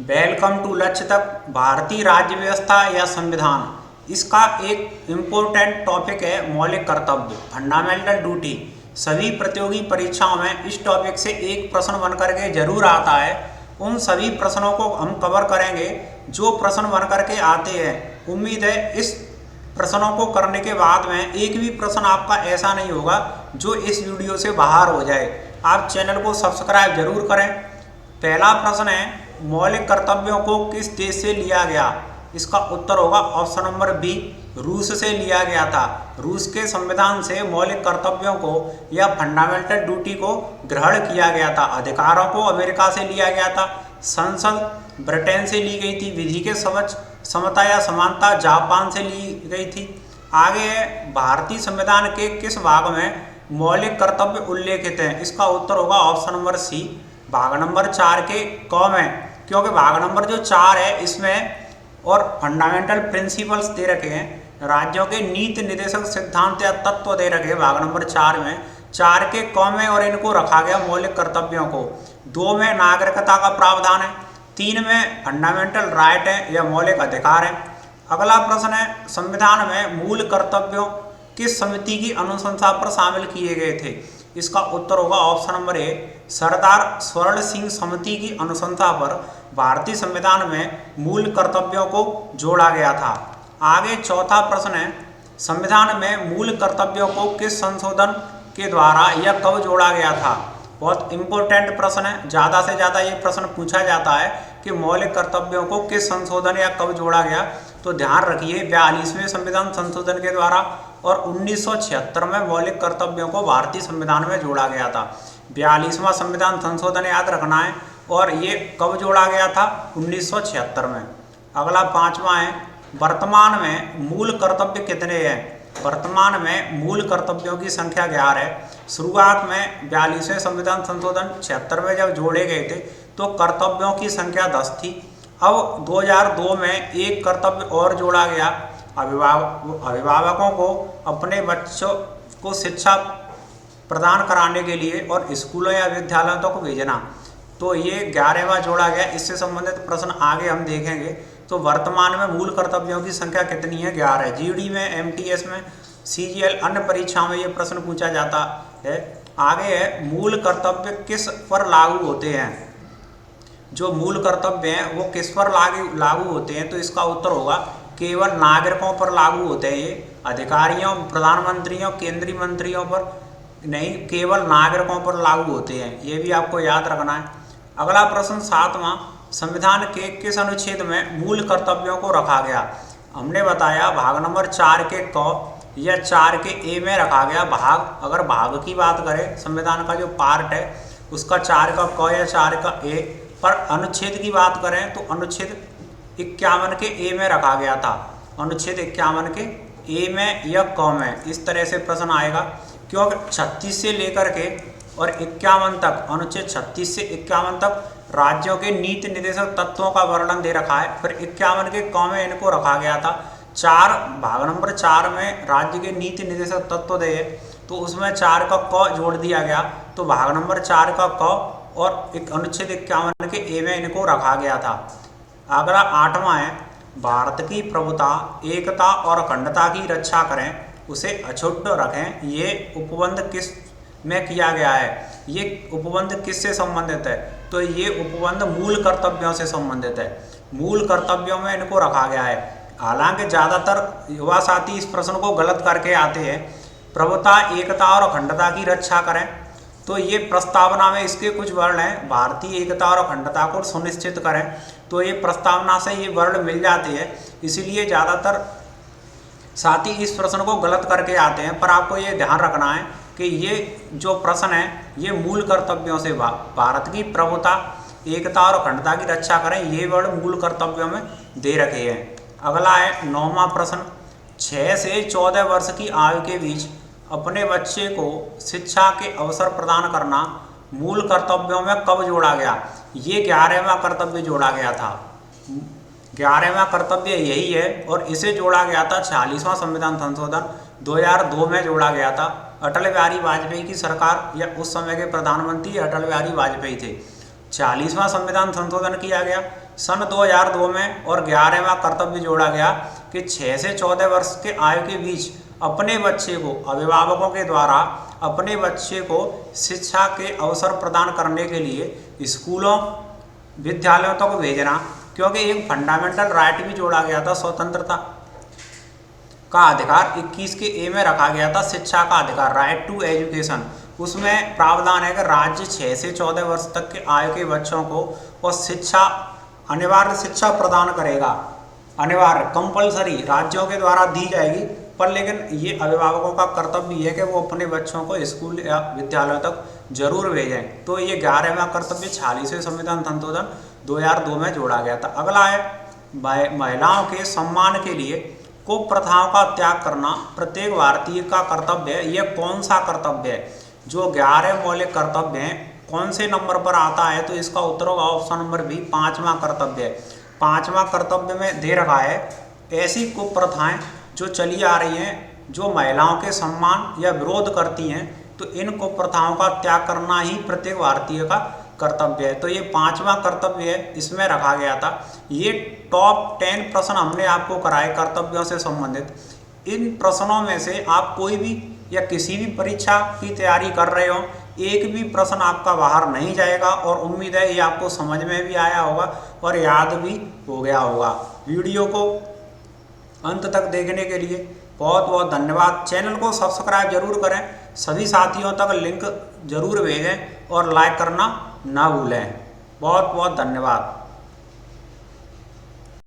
Welcome to लक्ष्य तक। भारतीय राज्य व्यवस्था या संविधान, इसका एक इम्पोर्टेंट टॉपिक है मौलिक कर्तव्य, फंडामेंटल ड्यूटी। सभी प्रतियोगी परीक्षाओं में इस टॉपिक से एक प्रश्न बन करके जरूर आता है। उन सभी प्रश्नों को हम कवर करेंगे जो प्रश्न बन करके आते हैं। उम्मीद है इस प्रश्नों को करने के बाद में एक भी प्रश्न आपका ऐसा नहीं होगा जो इस वीडियो से बाहर हो जाए। आप चैनल को सब्सक्राइब जरूर करें। पहला प्रश्न है, मौलिक कर्तव्यों को किस देश से लिया गया? इसका उत्तर होगा ऑप्शन नंबर बी, रूस से लिया गया था। रूस के संविधान से मौलिक कर्तव्यों को या फंडामेंटल ड्यूटी को ग्रहण किया गया था। अधिकारों को अमेरिका से लिया गया था। संसद ब्रिटेन से ली गई थी। विधि के समक्ष समता या समानता जापान से ली गई थी। आगे है, भारतीय संविधान के किस भाग में मौलिक कर्तव्य उल्लेखित हैं? इसका उत्तर होगा ऑप्शन नंबर सी, भाग नंबर 4 के क में, क्योंकि भाग नंबर जो 4 है इसमें और फंडामेंटल प्रिंसिपल्स दे रखे हैं, राज्यों के नीति निर्देशक सिद्धांत या तत्व दे रखे हैं भाग नंबर 4 में। 4 के क में और इनको रखा गया मौलिक कर्तव्यों को। 2 में नागरिकता का प्रावधान है। 3 में फंडामेंटल राइट है या मौलिक अधिकार है। अगला प्रश्न है, संविधान में मूल कर्तव्यों किस समिति की अनुशंसा पर शामिल किए गए थे? इसका उत्तर होगा ऑप्शन नंबर ए, सरदार स्वर्ण सिंह समिति की अनुशंसा पर भारतीय संविधान में मूल कर्तव्यों को जोड़ा गया था। आगे चौथा प्रश्न है, संविधान में मूल कर्तव्यों को किस संशोधन के द्वारा या कब जोड़ा गया था? बहुत इंपॉर्टेंट प्रश्न है, ज़्यादा से ज़्यादा ये प्रश्न पूछा जाता है कि मौलिक कर्तव्यों को किस संशोधन या कब जोड़ा गया। तो ध्यान रखिए, 42वें संविधान संशोधन के द्वारा और 1976 में मौलिक कर्तव्यों को भारतीय संविधान में जोड़ा गया था। 42वां संविधान संशोधन याद रखना है। और ये कब जोड़ा गया था? 1976 में। अगला 5वां है, वर्तमान में मूल कर्तव्य कितने हैं? वर्तमान में मूल कर्तव्यों की संख्या 11 है। शुरुआत में 42वें संविधान संशोधन 76 में जब जोड़े गए थे तो कर्तव्यों की संख्या 10 थी। अब 2002 में एक कर्तव्य और जोड़ा गया, अभिभावकों को अपने बच्चों को शिक्षा प्रदान कराने के लिए और स्कूलों या विद्यालयों तक भेजना। तो ये 11वां जोड़ा गया। इससे संबंधित प्रश्न आगे हम देखेंगे। तो वर्तमान में मूल कर्तव्यों की संख्या कितनी है? 11 है। जीडी में, एमटीएस में, सीजीएल अन्य परीक्षाओं में ये प्रश्न पूछा जाता है। आगे है, मूल कर्तव्य किस पर लागू होते हैं? जो मूल कर्तव्य हैं वो किस पर लागू होते हैं? तो इसका उत्तर होगा केवल नागरिकों पर लागू होते हैं। ये अधिकारियों, प्रधानमंत्रियों, केंद्रीय मंत्रियों पर नहीं, केवल नागरिकों पर लागू होते हैं। ये भी आपको याद रखना है। अगला प्रश्न 7वां, संविधान के किस अनुच्छेद में मूल कर्तव्यों को रखा गया? हमने बताया भाग नंबर 4 के क या 4 के ए में रखा गया। भाग, अगर भाग की बात करें, संविधान का जो पार्ट है उसका 4 का क या 4 का ए, पर अनुच्छेद की बात करें तो अनुच्छेद 51 के ए में रखा गया था। अनुच्छेद 51 के ए में या क में, इस तरह से प्रश्न आएगा। क्योंकि 36 से लेकर के और 51 तक, अनुच्छेद 36 से 51 तक राज्यों के नीति निर्देशक तत्वों का वर्णन दे रखा है। फिर 51 के क में इनको रखा गया था। भाग नंबर 4 में राज्य के नीति निर्देशक तत्व दे, तो उसमें 4 का क जोड़ दिया गया। तो भाग नंबर 4 का क और एक अनुच्छेद 51 के ए में इनको रखा गया था। अगला 8वां है, भारत की प्रभुता, एकता और अखंडता की रक्षा करें, उसे अछूत रखें, ये उपबंध किस में किया गया है? ये उपबंध किससे संबंधित है? तो ये उपबंध मूल कर्तव्यों से संबंधित है। मूल कर्तव्यों में इनको रखा गया है। हालांकि ज़्यादातर युवा साथी इस प्रश्न को गलत करके आते हैं। प्रभुता, एकता और अखंडता की रक्षा करें, तो ये प्रस्तावना में इसके कुछ वर्ण हैं। भारतीय एकता और अखंडता को सुनिश्चित करें, तो ये प्रस्तावना से ये वर्ण मिल जाते हैं। इसीलिए ज़्यादातर साथी इस प्रश्न को गलत करके आते हैं। पर आपको ये ध्यान रखना है कि ये जो प्रश्न है ये मूल कर्तव्यों से, भारत की प्रभुता, एकता और अखंडता की रक्षा करें, ये वर्ण मूल कर्तव्यों में दे रखे हैं। अगला है 9वां प्रश्न, 6 से 14 वर्ष की आयु के बीच अपने बच्चे को शिक्षा के अवसर प्रदान करना मूल कर्तव्यों में कब जोड़ा गया? ये 11वां कर्तव्य जोड़ा गया था। 11वां कर्तव्य यही है और इसे जोड़ा गया था 46वां संविधान संशोधन 2002 में जोड़ा गया था। अटल बिहारी वाजपेयी की सरकार या उस समय के प्रधानमंत्री अटल बिहारी वाजपेयी थे। 46वां संविधान संशोधन किया गया। सन 2002 में और 11वां कर्तव्य जोड़ा गया कि 6 से 14 वर्ष के आयु के बीच अपने बच्चे को अभिभावकों के द्वारा अपने बच्चे को शिक्षा के अवसर प्रदान करने के लिए स्कूलों विद्यालयों तक भेजना, क्योंकि एक फंडामेंटल राइट भी जोड़ा गया था, स्वतंत्रता का अधिकार 21 के ए में रखा गया था, शिक्षा का अधिकार, राइट टू एजुकेशन। उसमें प्रावधान है कि राज्य 6 से 14 वर्ष तक के आयु के बच्चों को और शिक्षा अनिवार्य शिक्षा प्रदान करेगा, अनिवार्य कंपलसरी राज्यों के द्वारा दी जाएगी, पर लेकिन ये अभिभावकों का कर्तव्य है कि वो अपने बच्चों को स्कूल या विद्यालय तक जरूर भेजें। तो ये 11वां कर्तव्य 46वें संविधान संशोधन 2002 में जोड़ा गया था। अगला है महिलाओं के सम्मान के लिए कुप्रथाओं का त्याग करना प्रत्येक भारतीय का कर्तव्य है। यह कौन सा कर्तव्य है? जो 11 मौलिक कर्तव्य हैं कौन से नंबर पर आता है? तो इसका उत्तर होगा ऑप्शन नंबर बी, 5वां कर्तव्य है। 5वां कर्तव्य में दे रखा है ऐसी कुप्रथाएं जो चली आ रही हैं, जो महिलाओं के सम्मान या विरोध करती हैं, तो इन कुप्रथाओं का त्याग करना ही प्रत्येक भारतीय का कर्तव्य है। तो ये 5वां कर्तव्य है, इसमें रखा गया था। ये टॉप 10 प्रश्न हमने आपको कराए कर्तव्यों से संबंधित। इन प्रश्नों में से आप कोई भी या किसी भी परीक्षा की तैयारी कर रहे हो, एक भी प्रश्न आपका बाहर नहीं जाएगा, और उम्मीद है ये आपको समझ में भी आया होगा और याद भी हो गया होगा। वीडियो को अंत तक देखने के लिए बहुत बहुत धन्यवाद। चैनल को सब्सक्राइब जरूर करें, सभी साथियों तक लिंक जरूर भेजें और लाइक करना ना भूलें। बहुत बहुत धन्यवाद।